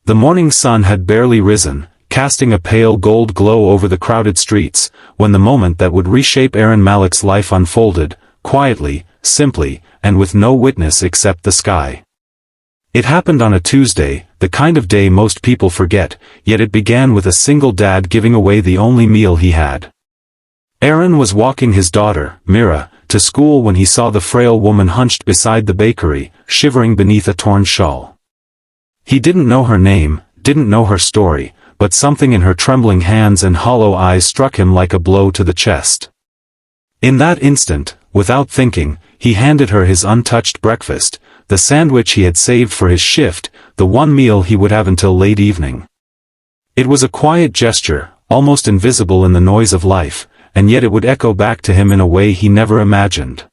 The morning sun had barely risen, casting a pale gold glow over the crowded streets, when the moment that would reshape Aron Malik's life unfolded, quietly, simply, and with no witness except the sky. It happened on a Tuesday, the kind of day most people forget, yet it began with a single dad giving away the only meal he had. Aron was walking his daughter, Mira, to school when he saw the frail woman hunched beside the bakery, shivering beneath a torn shawl. He didn't know her name, didn't know her story, but something in her trembling hands and hollow eyes struck him like a blow to the chest. In that instant, without thinking, he handed her his untouched breakfast, the sandwich he had saved for his shift, the one meal he would have until late evening. It was a quiet gesture, almost invisible in the noise of life, and yet it would echo back to him in a way he never imagined.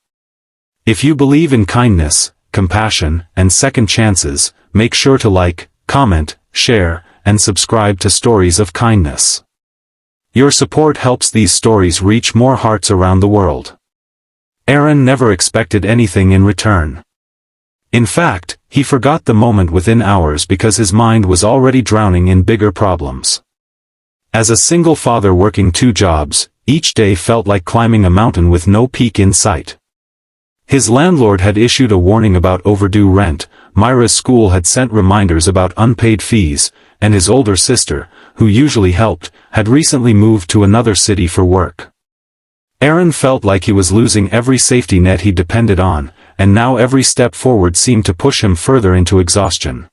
If you believe in kindness, compassion, and second chances, make sure to like, comment, share, and subscribe to Stories of Kindness. Your support helps these stories reach more hearts around the world. Aron never expected anything in return. In fact, he forgot the moment within hours because his mind was already drowning in bigger problems. As a single father working 2 jobs, each day felt like climbing a mountain with no peak in sight. His landlord had issued a warning about overdue rent, Myra's school had sent reminders about unpaid fees, and his older sister, who usually helped, had recently moved to another city for work. Aron felt like he was losing every safety net he depended on, and now every step forward seemed to push him further into exhaustion.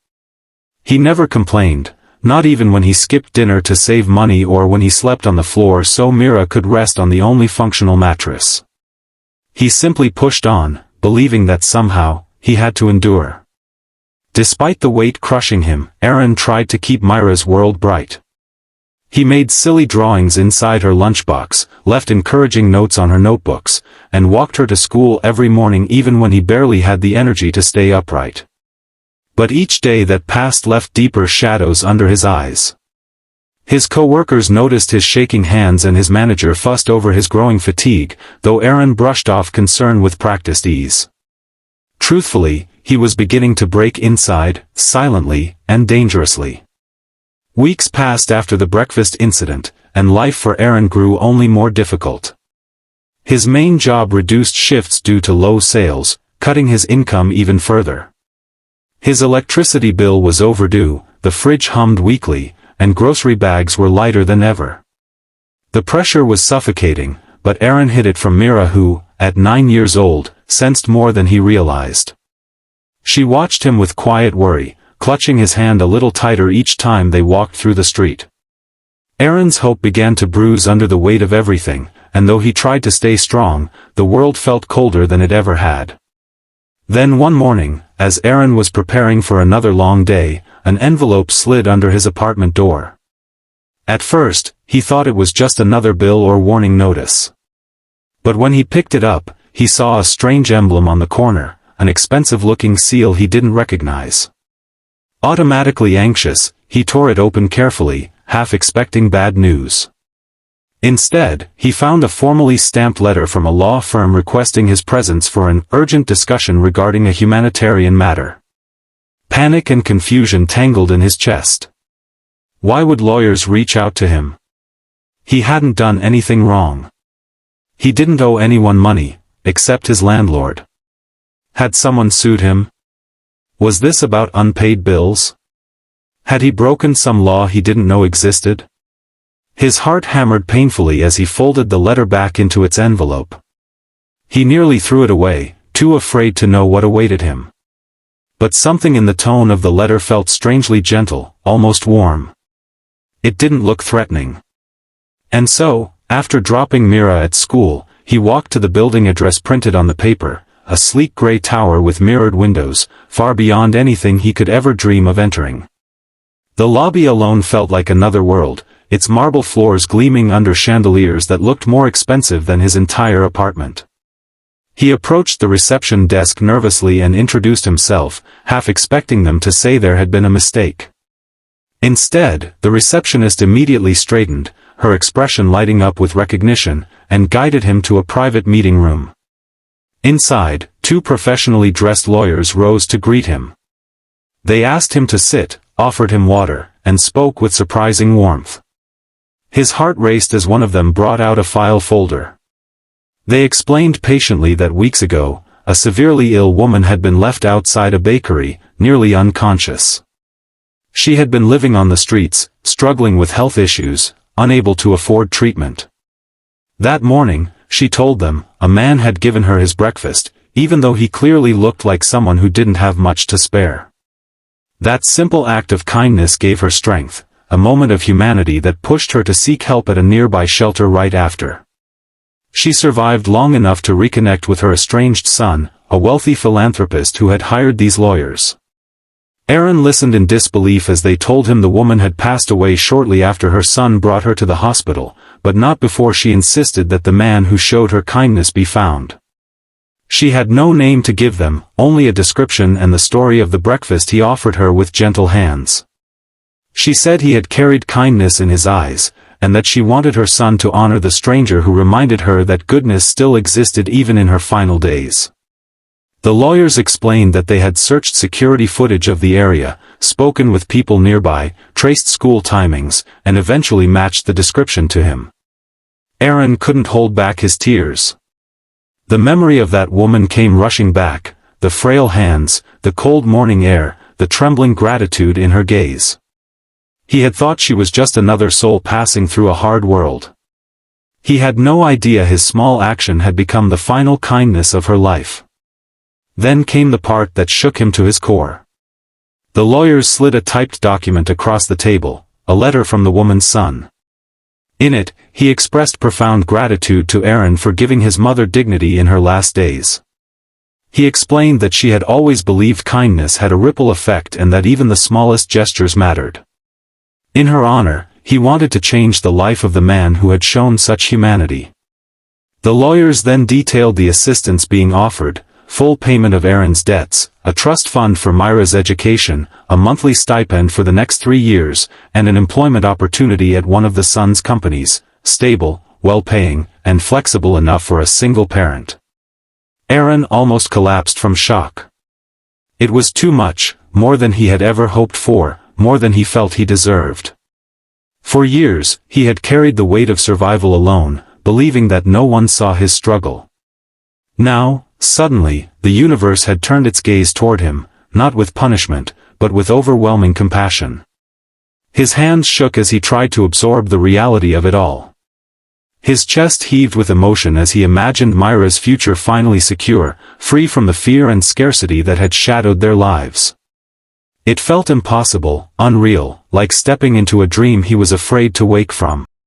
He never complained, not even when he skipped dinner to save money or when he slept on the floor so Mira could rest on the only functional mattress. He simply pushed on, believing that somehow, he had to endure. Despite the weight crushing him, Aron tried to keep Myra's world bright. He made silly drawings inside her lunchbox, left encouraging notes on her notebooks, and walked her to school every morning even when he barely had the energy to stay upright. But each day that passed left deeper shadows under his eyes. His co-workers noticed his shaking hands and his manager fussed over his growing fatigue, though Aron brushed off concern with practiced ease. Truthfully, he was beginning to break inside, silently, and dangerously. Weeks passed after the breakfast incident, and life for Aron grew only more difficult. His main job reduced shifts due to low sales, cutting his income even further. His electricity bill was overdue, the fridge hummed weakly, and grocery bags were lighter than ever. The pressure was suffocating, but Aron hid it from Mira who, at 9 years old, sensed more than he realized. She watched him with quiet worry, clutching his hand a little tighter each time they walked through the street. Aron's hope began to bruise under the weight of everything, and though he tried to stay strong, the world felt colder than it ever had. Then one morning, as Aron was preparing for another long day, an envelope slid under his apartment door. At first, he thought it was just another bill or warning notice. But when he picked it up, he saw a strange emblem on the corner, an expensive-looking seal he didn't recognize. Automatically anxious, he tore it open carefully, half expecting bad news. Instead, he found a formally stamped letter from a law firm requesting his presence for an urgent discussion regarding a humanitarian matter. Panic and confusion tangled in his chest. Why would lawyers reach out to him? He hadn't done anything wrong. He didn't owe anyone money, except his landlord. Had someone sued him? Was this about unpaid bills? Had he broken some law he didn't know existed? His heart hammered painfully as he folded the letter back into its envelope. He nearly threw it away, too afraid to know what awaited him. But something in the tone of the letter felt strangely gentle, almost warm. It didn't look threatening. And so, after dropping Mira at school, he walked to the building address printed on the paper, a sleek gray tower with mirrored windows, far beyond anything he could ever dream of entering. The lobby alone felt like another world, its marble floors gleaming under chandeliers that looked more expensive than his entire apartment. He approached the reception desk nervously and introduced himself, half expecting them to say there had been a mistake. Instead, the receptionist immediately straightened, her expression lighting up with recognition, and guided him to a private meeting room. Inside, 2 professionally dressed lawyers rose to greet him. They asked him to sit, offered him water, and spoke with surprising warmth. His heart raced as one of them brought out a file folder. They explained patiently that weeks ago, a severely ill woman had been left outside a bakery, nearly unconscious. She had been living on the streets, struggling with health issues, unable to afford treatment. That morning, she told them, a man had given her his breakfast, even though he clearly looked like someone who didn't have much to spare. That simple act of kindness gave her strength, a moment of humanity that pushed her to seek help at a nearby shelter right after. She survived long enough to reconnect with her estranged son, a wealthy philanthropist who had hired these lawyers. Aron listened in disbelief as they told him the woman had passed away shortly after her son brought her to the hospital, but not before she insisted that the man who showed her kindness be found. She had no name to give them, only a description and the story of the breakfast he offered her with gentle hands. She said he had carried kindness in his eyes, and that she wanted her son to honor the stranger who reminded her that goodness still existed even in her final days. The lawyers explained that they had searched security footage of the area, spoken with people nearby, traced school timings, and eventually matched the description to him. Aron couldn't hold back his tears. The memory of that woman came rushing back, the frail hands, the cold morning air, the trembling gratitude in her gaze. He had thought she was just another soul passing through a hard world. He had no idea his small action had become the final kindness of her life. Then came the part that shook him to his core. The lawyers slid a typed document across the table, a letter from the woman's son. In it, he expressed profound gratitude to Aron for giving his mother dignity in her last days. He explained that she had always believed kindness had a ripple effect and that even the smallest gestures mattered. In her honor, he wanted to change the life of the man who had shown such humanity. The lawyers then detailed the assistance being offered, full payment of Aron's debts, a trust fund for Myra's education, a monthly stipend for the next 3 years, and an employment opportunity at one of the son's companies, stable, well-paying, and flexible enough for a single parent. Aron almost collapsed from shock. It was too much, more than he had ever hoped for, more than he felt he deserved. For years, he had carried the weight of survival alone, believing that no one saw his struggle. Now, suddenly, the universe had turned its gaze toward him, not with punishment, but with overwhelming compassion. His hands shook as he tried to absorb the reality of it all. His chest heaved with emotion as he imagined Myra's future finally secure, free from the fear and scarcity that had shadowed their lives. It felt impossible, unreal, like stepping into a dream he was afraid to wake from.